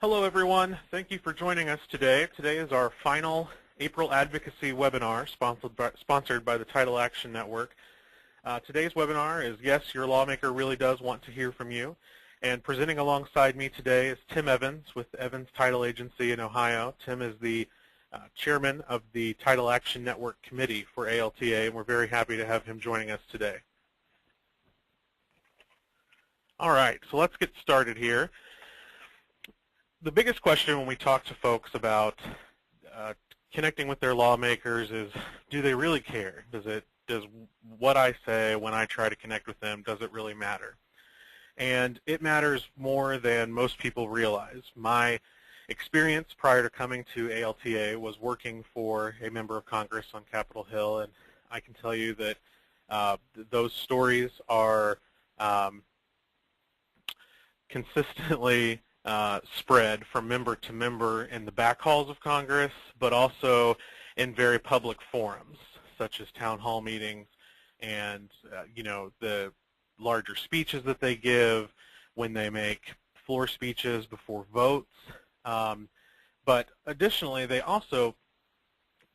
Hello everyone, thank you for joining us today. Today is our final April Advocacy webinar sponsored by the Title Action Network. Today's webinar is Yes, Your Lawmaker Really Does Want to Hear From You. And presenting alongside me today is Tim Evans with Evans Title Agency in Ohio. Tim is the chairman of the Title Action Network Committee for ALTA, and we're very happy to have him joining us today. All right, so let's get started here. The biggest question when we talk to folks about connecting with their lawmakers is, do they really care? Does what I say when I try to connect with them, does it really matter? And it matters more than most people realize. My experience prior to coming to ALTA was working for a member of Congress on Capitol Hill, and I can tell you that those stories are consistently spread from member to member in the back halls of Congress, but also in very public forums, such as town hall meetings and the larger speeches that they give when they make floor speeches before votes. But additionally, they also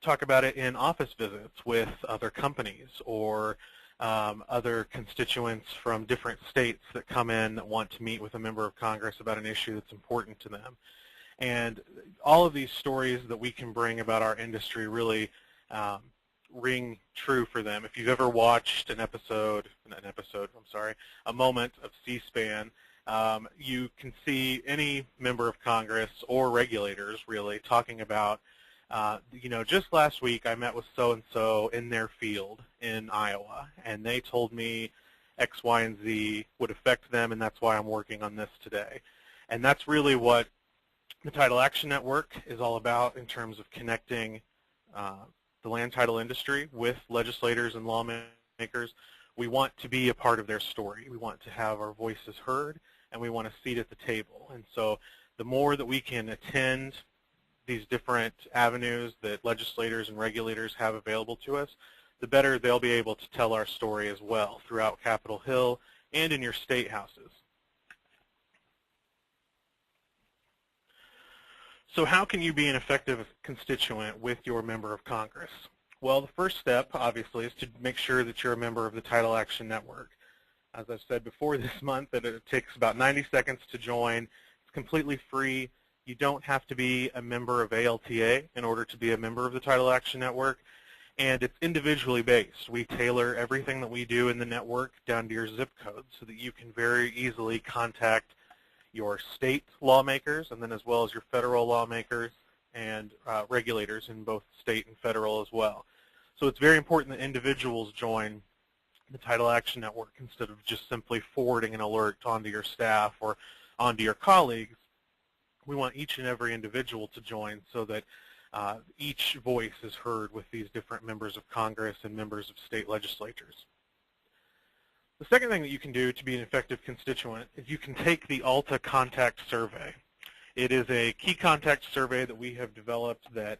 talk about it in office visits with other companies or other constituents from different states that come in that want to meet with a member of Congress about an issue that's important to them. And all of these stories that we can bring about our industry really ring true for them. If you've ever watched a moment of C-SPAN, you can see any member of Congress or regulators really talking about just last week I met with so-and-so in their field in Iowa, and they told me X, Y, and Z would affect them, and that's why I'm working on this today. And that's really what the Title Action Network is all about in terms of connecting the land title industry with legislators and lawmakers. We want to be a part of their story. We want to have our voices heard, and we want a seat at the table. And so the more that we can attend these different avenues that legislators and regulators have available to us, the better they'll be able to tell our story as well throughout Capitol Hill and in your state houses. So how can you be an effective constituent with your member of Congress? Well, the first step, obviously, is to make sure that you're a member of the Title Action Network. As I've said before this month, that it takes about 90 seconds to join. It's completely free. You don't have to be a member of ALTA in order to be a member of the Title Action Network, and it's individually based. We tailor everything that we do in the network down to your zip code so that you can very easily contact your state lawmakers and then as well as your federal lawmakers and regulators in both state and federal as well. So it's very important that individuals join the Title Action Network instead of just simply forwarding an alert onto your staff or onto your colleagues. We want each and every individual to join so that each voice is heard with these different members of Congress and members of state legislatures. The second thing that you can do to be an effective constituent is you can take the ALTA Contact Survey. It is a key contact survey that we have developed that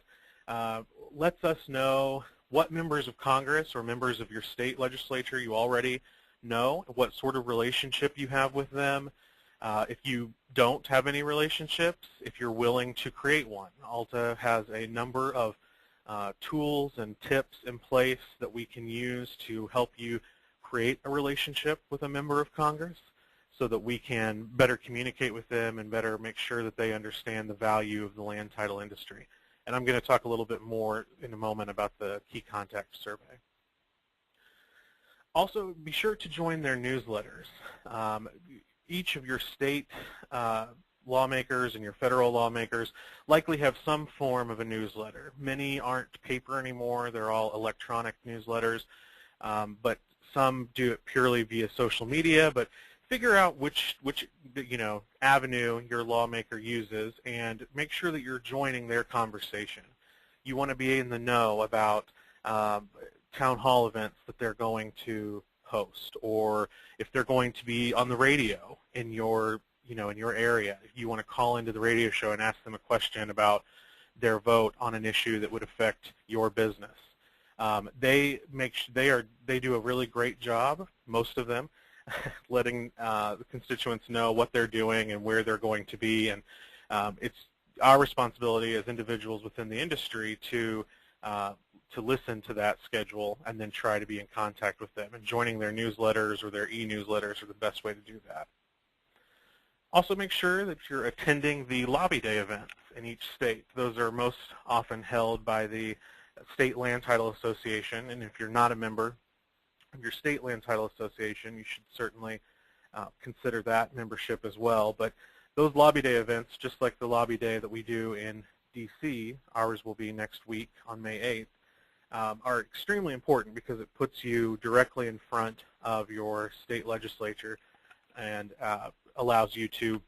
lets us know what members of Congress or members of your state legislature you already know, what sort of relationship you have with them. If you don't have any relationships, if you're willing to create one. ALTA has a number of tools and tips in place that we can use to help you create a relationship with a member of Congress so that we can better communicate with them and better make sure that they understand the value of the land title industry. And I'm going to talk a little bit more in a moment about the Key Contact Survey. Also, be sure to join their newsletters. Each of your state lawmakers and your federal lawmakers likely have some form of a newsletter. Many aren't paper anymore. They're all electronic newsletters, but some do it purely via social media. But figure out which avenue your lawmaker uses and make sure that you're joining their conversation. You want to be in the know about town hall events that they're going to host, or if they're going to be on the radio in your area. If you want to call into the radio show and ask them a question about their vote on an issue that would affect your business. They do a really great job, most of them, letting the constituents know what they're doing and where they're going to be, and it's our responsibility as individuals within the industry to listen to that schedule and then try to be in contact with them. And joining their newsletters or their e-newsletters are the best way to do that. Also make sure that you're attending the lobby day events in each state. Those are most often held by the State Land Title Association, and if you're not a member of your State Land Title Association, you should certainly consider that membership as well. But those lobby day events, just like the lobby day that we do in DC, ours will be next week on May 8th, are extremely important because it puts you directly in front of your state legislature and allows you to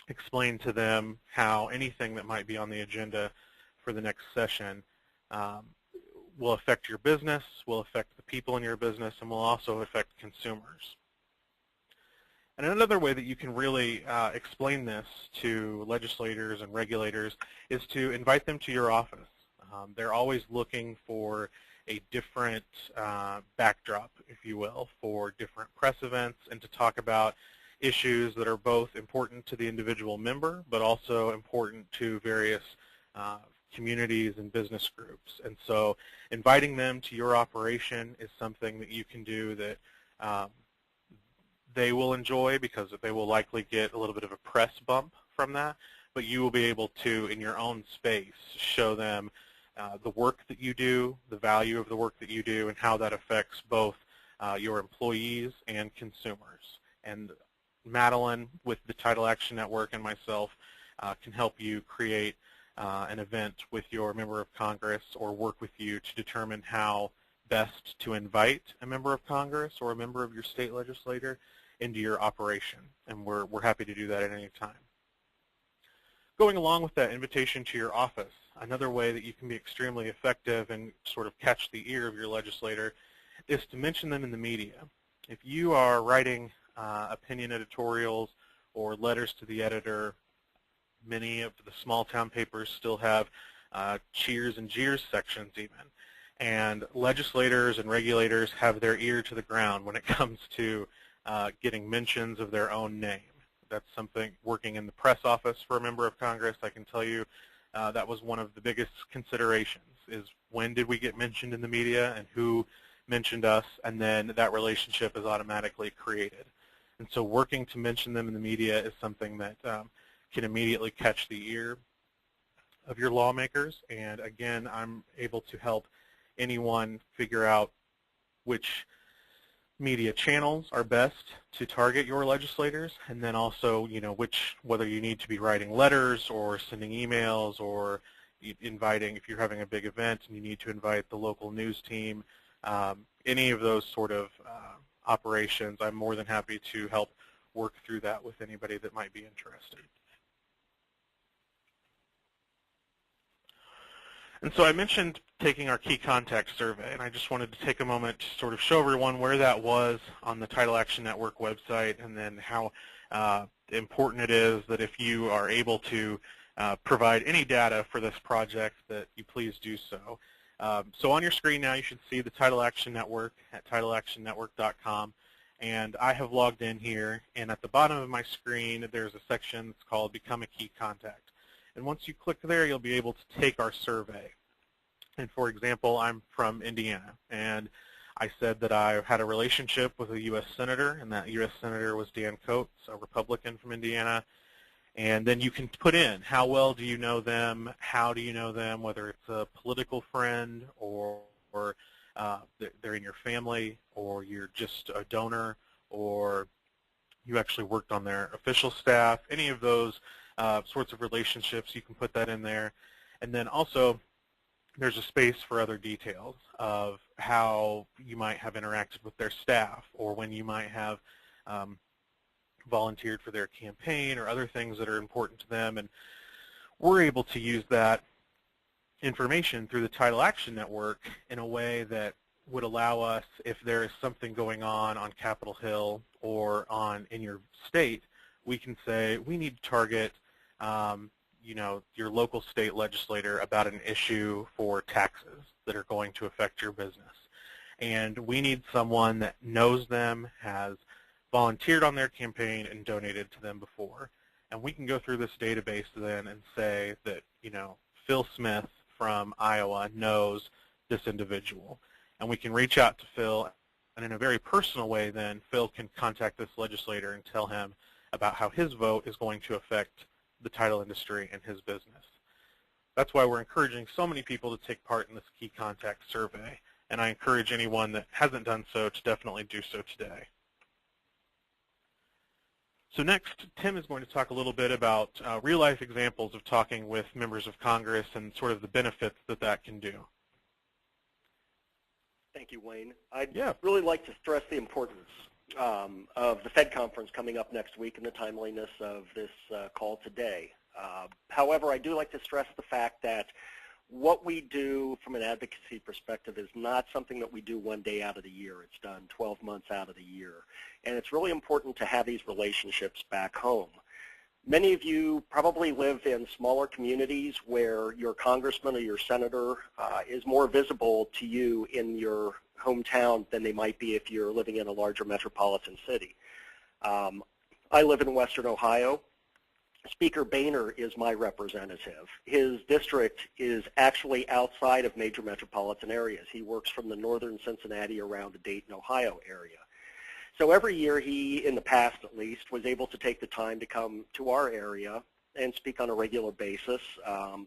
explain to them how anything that might be on the agenda for the next session will affect your business, will affect the people in your business, and will also affect consumers. And another way that you can really explain this to legislators and regulators is to invite them to your office. They're always looking for a different backdrop, if you will, for different press events and to talk about issues that are both important to the individual member but also important to various communities and business groups. And so inviting them to your operation is something that you can do that they will enjoy because they will likely get a little bit of a press bump from that, but you will be able to, in your own space, show them the work that you do, the value of the work that you do, and how that affects both your employees and consumers. And Madeline, with the Title Action Network, and myself can help you create an event with your member of Congress or work with you to determine how best to invite a member of Congress or a member of your state legislature into your operation. And we're happy to do that at any time. Going along with that invitation to your office, another way that you can be extremely effective and sort of catch the ear of your legislator is to mention them in the media. If you are writing opinion editorials or letters to the editor, many of the small town papers still have cheers and jeers sections even. And legislators and regulators have their ear to the ground when it comes to getting mentions of their own name. That's something, working in the press office for a member of Congress, I can tell you that was one of the biggest considerations, is when did we get mentioned in the media and who mentioned us, and then that relationship is automatically created. And so working to mention them in the media is something that can immediately catch the ear of your lawmakers. And again, I'm able to help anyone figure out which media channels are best to target your legislators, and then also, whether you need to be writing letters or sending emails or inviting, if you're having a big event and you need to invite the local news team, any of those sort of operations, I'm more than happy to help work through that with anybody that might be interested. And so I mentioned taking our key contact survey, and I just wanted to take a moment to sort of show everyone where that was on the Title Action Network website, and then how important it is that if you are able to provide any data for this project, that you please do so. So on your screen now you should see the Title Action Network at titleactionnetwork.com, and I have logged in here, and at the bottom of my screen there's a section that's called Become a Key Contact. And once you click there, you'll be able to take our survey. And for example, I'm from Indiana, and I said that I had a relationship with a U.S. Senator, and that U.S. Senator was Dan Coates, a Republican from Indiana. And then you can put in, how well do you know them, how do you know them, whether it's a political friend or they're in your family, or you're just a donor, or you actually worked on their official staff, any of those sorts of relationships, you can put that in there. And then also there's a space for other details of how you might have interacted with their staff, or when you might have volunteered for their campaign, or other things that are important to them. And we're able to use that information through the Title Action Network in a way that would allow us, if there is something going on Capitol Hill or in your state, we can say we need to target your local state legislator about an issue for taxes that are going to affect your business. And we need someone that knows them, has volunteered on their campaign, and donated to them before. And we can go through this database then and say that, Phil Smith from Iowa knows this individual. And we can reach out to Phil, and in a very personal way then, Phil can contact this legislator and tell him about how his vote is going to affect the title industry and his business. That's why we're encouraging so many people to take part in this key contact survey, and I encourage anyone that hasn't done so to definitely do so today. So next, Tim is going to talk a little bit about real-life examples of talking with members of Congress and sort of the benefits that that can do. Thank you, Wayne. I'd really like to stress the importance of the Fed conference coming up next week and the timeliness of this call today. However, I do like to stress the fact that what we do from an advocacy perspective is not something that we do one day out of the year. It's done 12 months out of the year. And it's really important to have these relationships back home. Many of you probably live in smaller communities where your congressman or your senator is more visible to you in your hometown than they might be if you're living in a larger metropolitan city. I live in Western Ohio. Speaker Boehner is my representative. His district is actually outside of major metropolitan areas. He works from the northern Cincinnati around the Dayton, Ohio area. So every year he, in the past at least, was able to take the time to come to our area and speak on a regular basis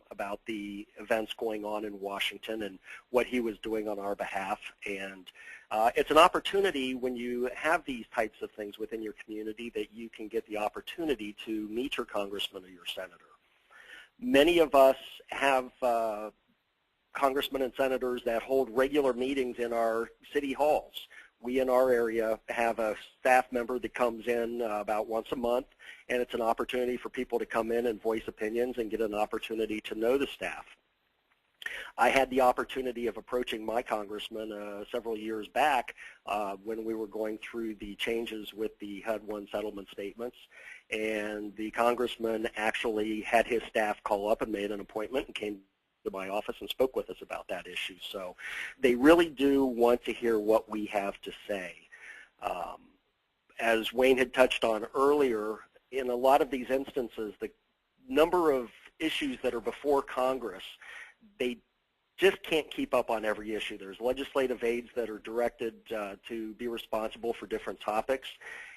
about the events going on in Washington and what he was doing on our behalf. And it's an opportunity when you have these types of things within your community that you can get the opportunity to meet your congressman or your senator. Many of us have congressmen and senators that hold regular meetings in our city halls. We in our area have a staff member that comes in about once a month, and it's an opportunity for people to come in and voice opinions and get an opportunity to know the staff. I had the opportunity of approaching my congressman several years back when we were going through the changes with the HUD 1 settlement statements, and the congressman actually had his staff call up and made an appointment and came to my office and spoke with us about that issue. So they really do want to hear what we have to say. As Wayne had touched on earlier, in a lot of these instances, the number of issues that are before Congress, they just can't keep up on every issue. There's legislative aides that are directed to be responsible for different topics,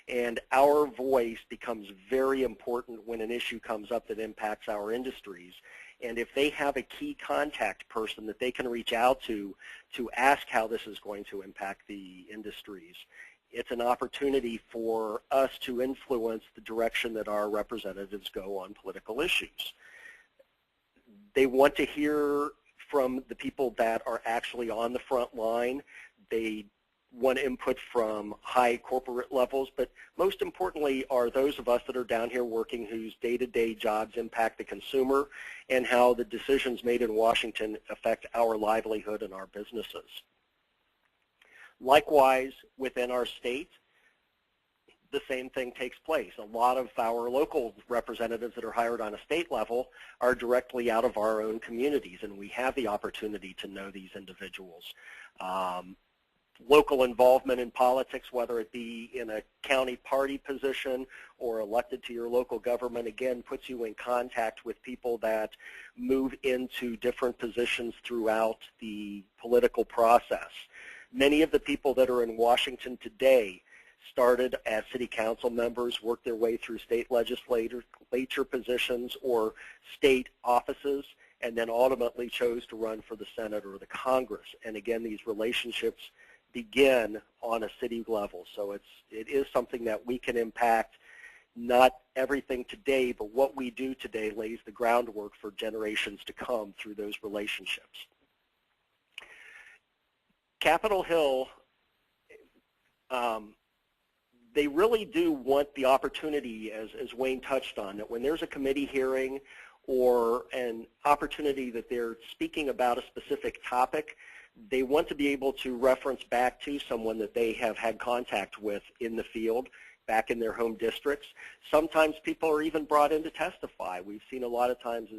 and our voice becomes very important when an issue comes up that impacts our industries. And if they have a key contact person that they can reach out to ask how this is going to impact the industries, it's an opportunity for us to influence the direction that our representatives go on political issues. They want to hear from the people that are actually on the front line. They want input from high corporate levels, but most importantly are those of us that are down here working whose day-to-day jobs impact the consumer and how the decisions made in Washington affect our livelihood and our businesses. Likewise, within our state, the same thing takes place. A lot of our local representatives that are hired on a state level are directly out of our own communities, and we have the opportunity to know these individuals. Local involvement in politics, whether it be in a county party position or elected to your local government, again, puts you in contact with people that move into different positions throughout the political process. Many of the people that are in Washington today started as city council members, worked their way through state legislature positions or state offices, and then ultimately chose to run for the Senate or the Congress. And again, these relationships begin on a city level. So it is something that we can impact, not everything today, but what we do today lays the groundwork for generations to come through those relationships. Capitol Hill, they really do want the opportunity, as Wayne touched on, that when there's a committee hearing or an opportunity that they're speaking about a specific topic, they want to be able to reference back to someone that they have had contact with in the field, back in their home districts. Sometimes people are even brought in to testify. We've seen a lot of times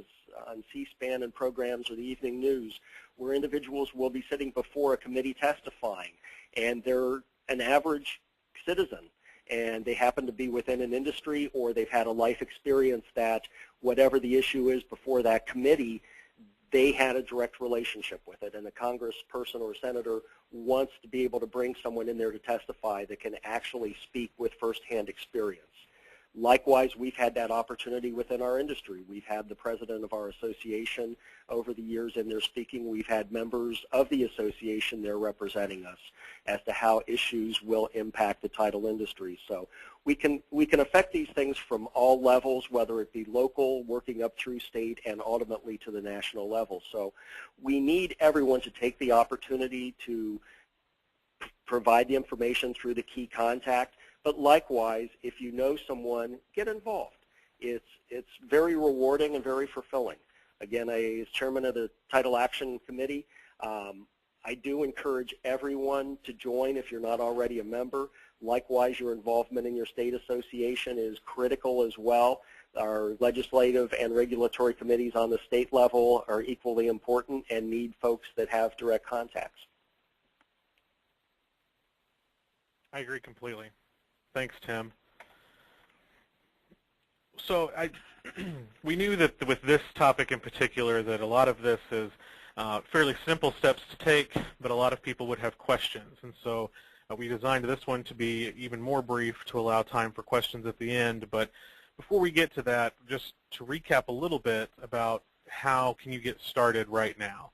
on C-SPAN and programs or the evening news where individuals will be sitting before a committee testifying, and they're an average citizen. and they happen to be within an industry, or they've had a life experience that whatever the issue is before that committee, they had a direct relationship with it, and a congressperson or senator wants to be able to bring someone in there to testify that can actually speak with firsthand experience. Likewise, we've had that opportunity within our industry. We've had the president of our association over the years in there speaking. We've had members of the association there representing us as to how issues will impact the title industry. So we can affect these things from all levels, whether it be local, working up through state, and ultimately to the national level. So we need everyone to take the opportunity to provide the information through the key contact. But likewise, if you know someone, get involved. It's very rewarding and very fulfilling. Again, as chairman of the Title Action Committee, I do encourage everyone to join if you're not already a member. Likewise, your involvement in your state association is critical as well. Our legislative and regulatory committees on the state level are equally important and need folks that have direct contacts. I agree completely. Thanks, Tim. So we knew that with this topic in particular that a lot of this is fairly simple steps to take, but a lot of people would have questions. And so we designed this one to be even more brief to allow time for questions at the end. But before we get to that, just to recap a little bit about how can you get started right now,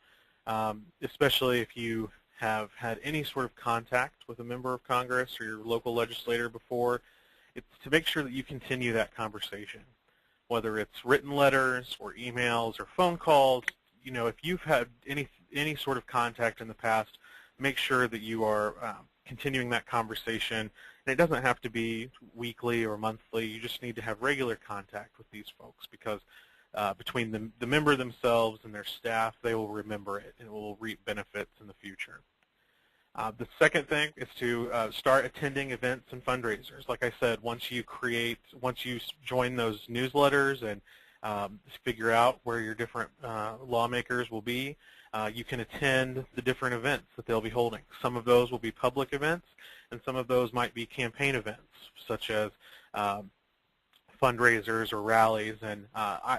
especially if you have had any sort of contact with a member of Congress or your local legislator before. It's to make sure that you continue that conversation, whether it's written letters or emails or phone calls. You know, if you've had any sort of contact in the past, make sure that you are continuing that conversation. And it doesn't have to be weekly or monthly. You just need to have regular contact with these folks, because between the member themselves and their staff, they will remember it and it will reap benefits in the future. The second thing is to start attending events and fundraisers. Like I said, once you join those newsletters and figure out where your different lawmakers will be, you can attend the different events that they'll be holding. Some of those will be public events, and some of those might be campaign events, such as fundraisers or rallies. And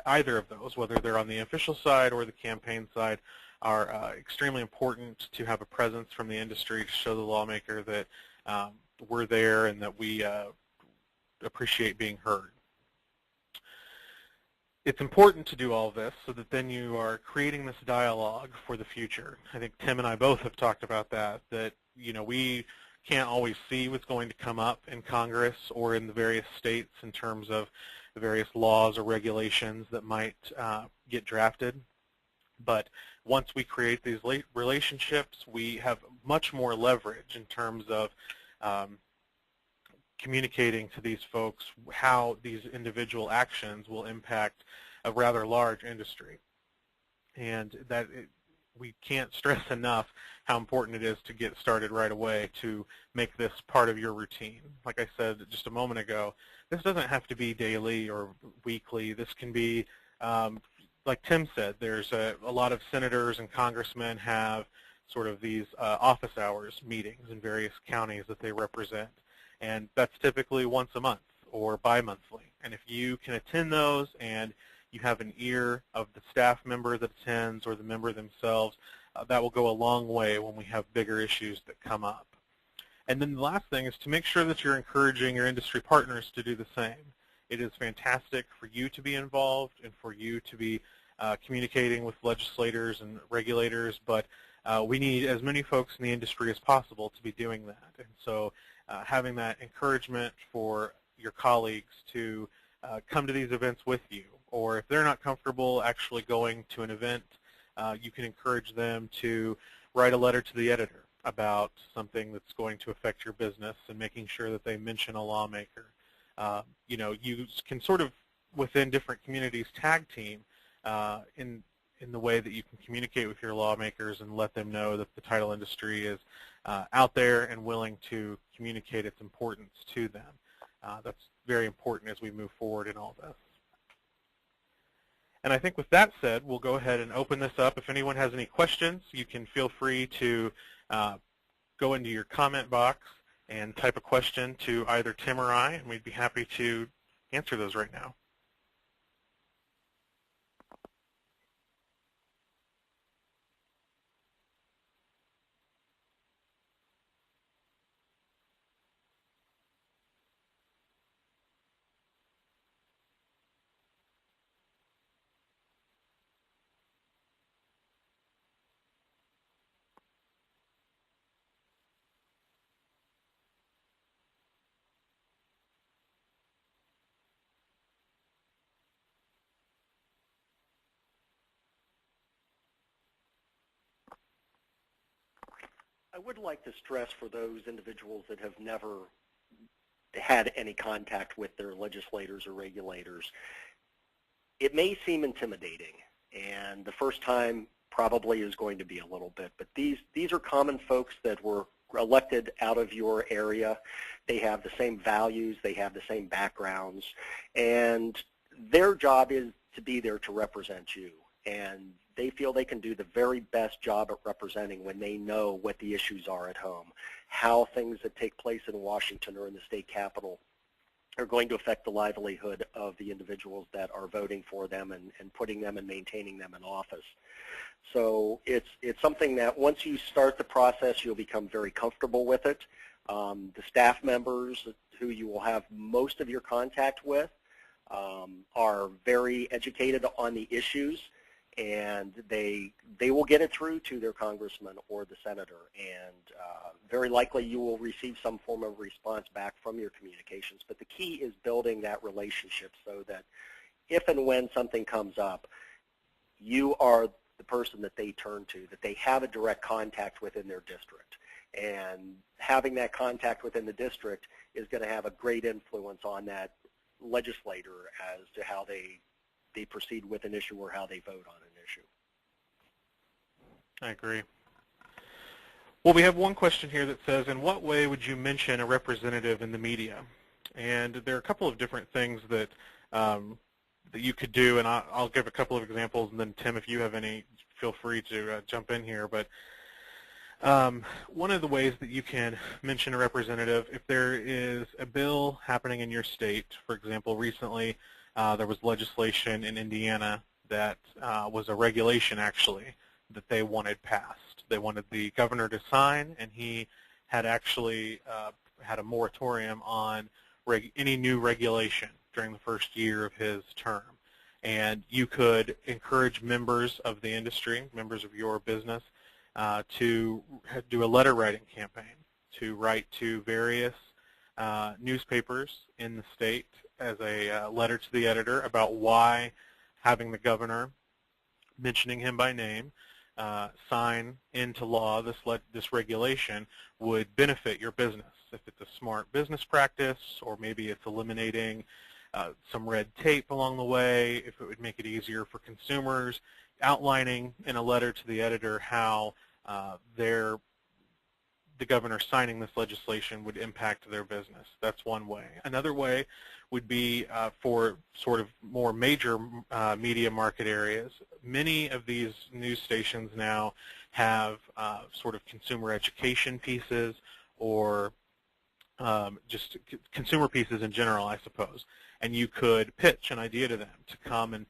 either of those, whether they're on the official side or the campaign side, are extremely important to have a presence from the industry to show the lawmaker that we're there and that we appreciate being heard. It's important to do all of this so that then you are creating this dialogue for the future. I think Tim and I both have talked about that you know, we can't always see what's going to come up in Congress or in the various states in terms of the various laws or regulations that might get drafted. But once we create these relationships, we have much more leverage in terms of communicating to these folks how these individual actions will impact a rather large industry. And that we can't stress enough how important it is to get started right away to make this part of your routine. Like I said just a moment ago, this doesn't have to be daily or weekly. This can be like Tim said, there's a lot of senators and congressmen have sort of these office hours meetings in various counties that they represent, and that's typically once a month or bi-monthly. And if you can attend those and you have an ear of the staff member that attends or the member themselves, that will go a long way when we have bigger issues that come up. And then the last thing is to make sure that you're encouraging your industry partners to do the same. It is fantastic for you to be involved and for you to be communicating with legislators and regulators, but we need as many folks in the industry as possible to be doing that. And so having that encouragement for your colleagues to come to these events with you, or if they're not comfortable actually going to an event, you can encourage them to write a letter to the editor about something that's going to affect your business and making sure that they mention a lawmaker. You know, you can sort of, within different communities, tag team in the way that you can communicate with your lawmakers and let them know that the title industry is out there and willing to communicate its importance to them. That's very important as we move forward in all this. And I think with that said, we'll go ahead and open this up. If anyone has any questions, you can feel free to go into your comment box and type a question to either Tim or I, and we'd be happy to answer those right now. I would like to stress for those individuals that have never had any contact with their legislators or regulators, it may seem intimidating, and the first time probably is going to be a little bit, but these are common folks that were elected out of your area. They have the same values, they have the same backgrounds, and their job is to be there to represent you. And they feel they can do the very best job at representing when they know what the issues are at home, how things that take place in Washington or in the state capitol are going to affect the livelihood of the individuals that are voting for them and putting them and maintaining them in office. So it's something that once you start the process, you'll become very comfortable with it. The staff members who you will have most of your contact with are very educated on the issues, and they will get it through to their congressman or the senator, and very likely you will receive some form of response back from your communications. But the key is building that relationship so that if and when something comes up, you are the person that they turn to, that they have a direct contact within their district. And having that contact within the district is going to have a great influence on that legislator as to how they proceed with an issue or how they vote on an issue. I agree. Well, we have one question here that says, in what way would you mention a representative in the media? And there are a couple of different things that that you could do, and I'll give a couple of examples, and then Tim, if you have any, feel free to jump in here. But one of the ways that you can mention a representative, if there is a bill happening in your state, for example, recently there was legislation in Indiana that was a regulation, actually, that they wanted passed. They wanted the governor to sign, and he had actually had a moratorium on any new regulation during the first year of his term. And you could encourage members of the industry, members of your business, to do a letter writing campaign, to write to various newspapers in the state as a letter to the editor about why having the governor, mentioning him by name, sign into law this regulation would benefit your business. If it's a smart business practice, or maybe it's eliminating some red tape along the way, if it would make it easier for consumers, outlining in a letter to the editor how the governor signing this legislation would impact their business. That's one way. Another way would be for sort of more major media market areas. Many of these news stations now have sort of consumer education pieces, or just consumer pieces in general, I suppose. And you could pitch an idea to them to come and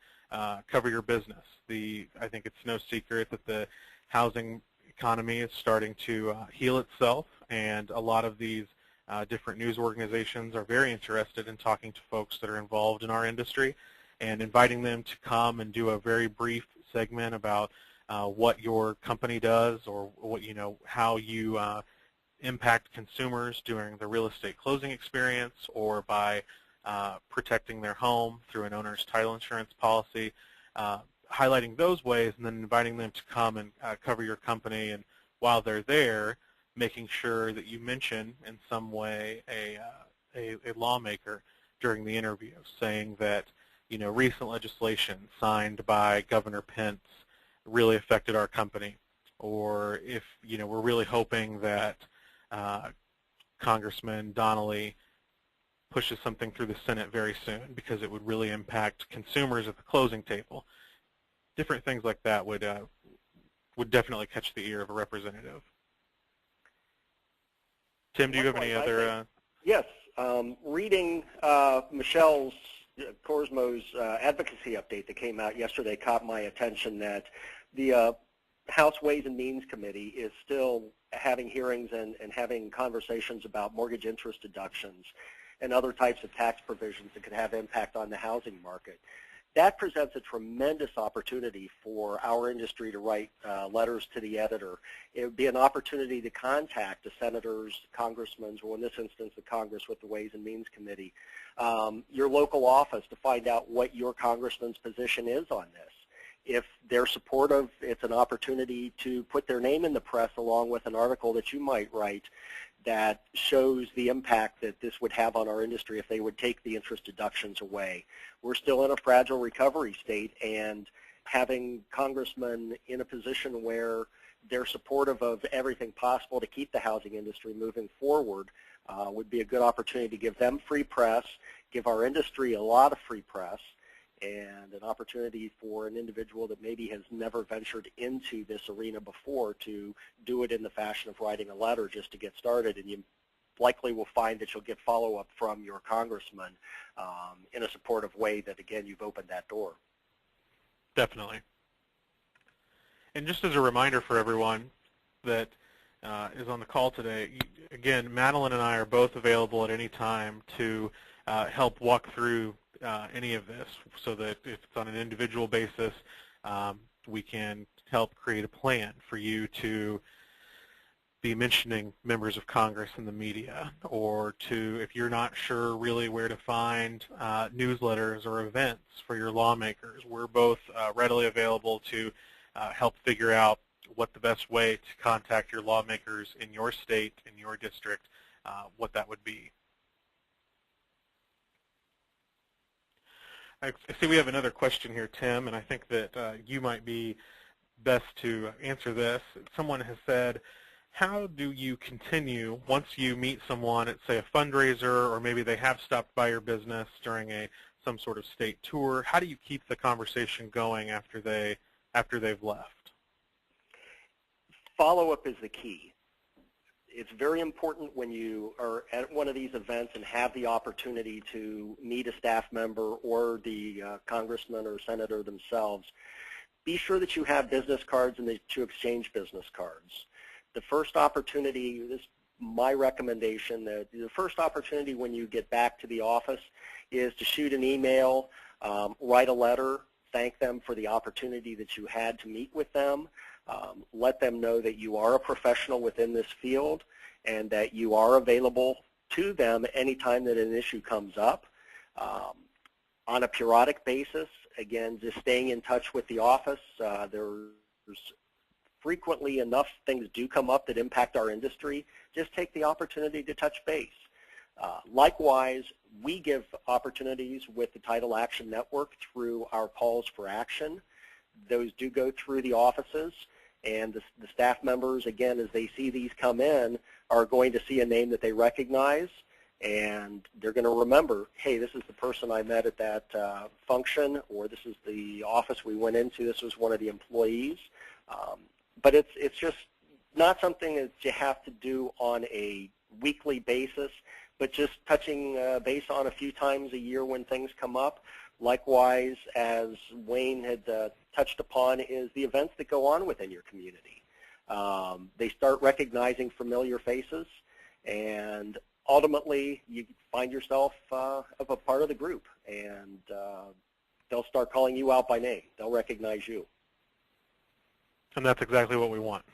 cover your business. I think it's no secret that the housing economy is starting to heal itself, and a lot of these different news organizations are very interested in talking to folks that are involved in our industry and inviting them to come and do a very brief segment about what your company does, or what, how you impact consumers during the real estate closing experience, or by protecting their home through an owner's title insurance policy, highlighting those ways, and then inviting them to come and cover your company. And while they're there, making sure that you mention in some way a lawmaker during the interview, saying that recent legislation signed by Governor Pence really affected our company, or if we're really hoping that Congressman Donnelly pushes something through the Senate very soon, because it would really impact consumers at the closing table. Different things like that would definitely catch the ear of a representative. Tim, do you have any other? Yes. Reading Michelle's Corsmo's advocacy update that came out yesterday caught my attention that the House Ways and Means Committee is still having hearings and having conversations about mortgage interest deductions and other types of tax provisions that could have impact on the housing market. That presents a tremendous opportunity for our industry to write letters to the editor. It would be an opportunity to contact the senators, congressmen, or in this instance the Congress with the Ways and Means Committee, your local office, to find out what your congressman's position is on this. If they're supportive, it's an opportunity to put their name in the press along with an article that you might write that shows the impact that this would have on our industry if they would take the interest deductions away. We're still in a fragile recovery state, and having congressmen in a position where they're supportive of everything possible to keep the housing industry moving forward would be a good opportunity to give them free press, give our industry a lot of free press, and an opportunity for an individual that maybe has never ventured into this arena before to do it in the fashion of writing a letter just to get started. And you likely will find that you'll get follow-up from your congressman in a supportive way that, again, you've opened that door. Definitely. And just as a reminder for everyone that is on the call today, again, Madeline and I are both available at any time to help walk through any of this, so that if it's on an individual basis, we can help create a plan for you to be mentioning members of Congress in the media, or to, if you're not sure really where to find newsletters or events for your lawmakers, we're both readily available to help figure out what the best way to contact your lawmakers in your state, in your district, what that would be. I see we have another question here, Tim, and I think that you might be best to answer this. Someone has said, how do you continue once you meet someone at, say, a fundraiser, or maybe they have stopped by your business during some sort of state tour? How do you keep the conversation going after they've left? Follow-up is the key. It's very important when you are at one of these events and have the opportunity to meet a staff member or the congressman or senator themselves. Be sure that you have business cards and that you exchange business cards. The first opportunity, this is my recommendation, that the first opportunity when you get back to the office is to shoot an email, write a letter, thank them for the opportunity that you had to meet with them. Let them know that you are a professional within this field and that you are available to them anytime that an issue comes up. On a periodic basis, again, just staying in touch with the office. There's frequently enough things do come up that impact our industry. Just take the opportunity to touch base. Likewise, we give opportunities with the Title Action Network through our calls for action. Those do go through the offices, and the staff members, again, as they see these come in, are going to see a name that they recognize, and they're going to remember, hey, this is the person I met at that function, or this is the office we went into, this was one of the employees. But it's just not something that you have to do on a weekly basis, but just touching base on a few times a year when things come up. Likewise, as Wayne had touched upon, is the events that go on within your community. They start recognizing familiar faces, and ultimately you find yourself of a part of the group, and they'll start calling you out by name. They'll recognize you. And that's exactly what we want.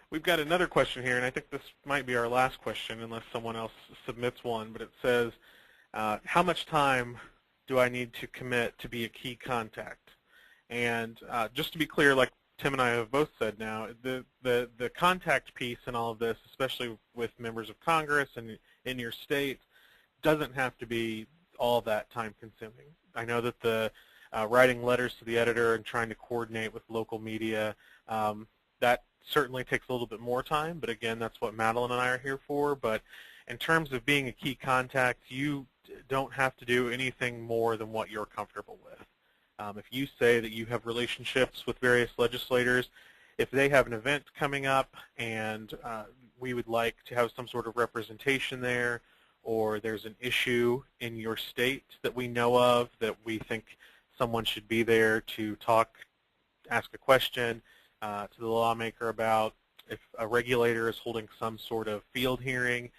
We've got another question here, and I think this might be our last question unless someone else submits one, but it says, how much time do I need to commit to be a key contact? And just to be clear, like Tim and I have both said now, the contact piece in all of this, especially with members of Congress and in your state, doesn't have to be all that time consuming. I know that the writing letters to the editor and trying to coordinate with local media, that certainly takes a little bit more time, but again, that's what Madeline and I are here for. But in terms of being a key contact, you don't have to do anything more than what you're comfortable with. If you say that you have relationships with various legislators, if they have an event coming up and we would like to have some sort of representation there, or there's an issue in your state that we know of that we think someone should be there to talk, ask a question to the lawmaker about, if a regulator is holding some sort of field hearing,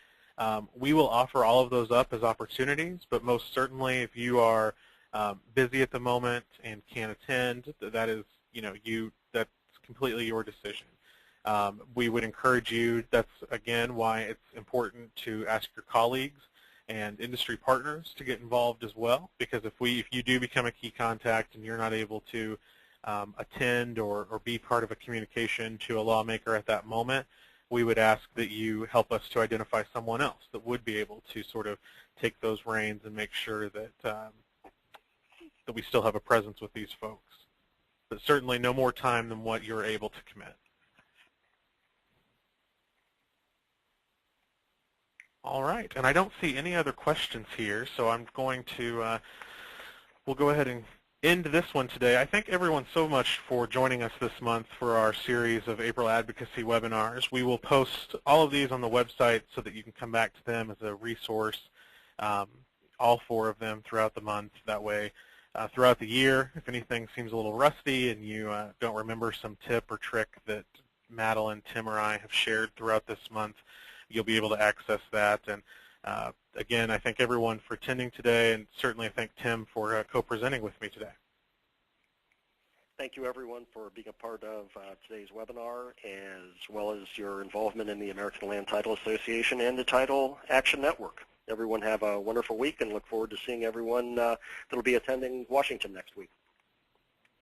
we will offer all of those up as opportunities, but most certainly if you are busy at the moment and can't attend, that is, that's completely your decision. We would encourage you, that's again why it's important to ask your colleagues and industry partners to get involved as well, because if you do become a key contact and you're not able to attend or be part of a communication to a lawmaker at that moment, we would ask that you help us to identify someone else that would be able to sort of take those reins and make sure that that we still have a presence with these folks. But certainly no more time than what you're able to commit. All right, and I don't see any other questions here, so I'm going to, we'll go ahead and end this one today. I thank everyone so much for joining us this month for our series of April advocacy webinars. We will post all of these on the website so that you can come back to them as a resource, all 4 of them throughout the month. That way, throughout the year, if anything seems a little rusty and you don't remember some tip or trick that Madeline, Tim, or I have shared throughout this month, you'll be able to access that. And again, I thank everyone for attending today, and certainly I thank Tim for co-presenting with me today. Thank you, everyone, for being a part of today's webinar, as well as your involvement in the American Land Title Association and the Title Action Network. Everyone have a wonderful week, and look forward to seeing everyone that will be attending Washington next week.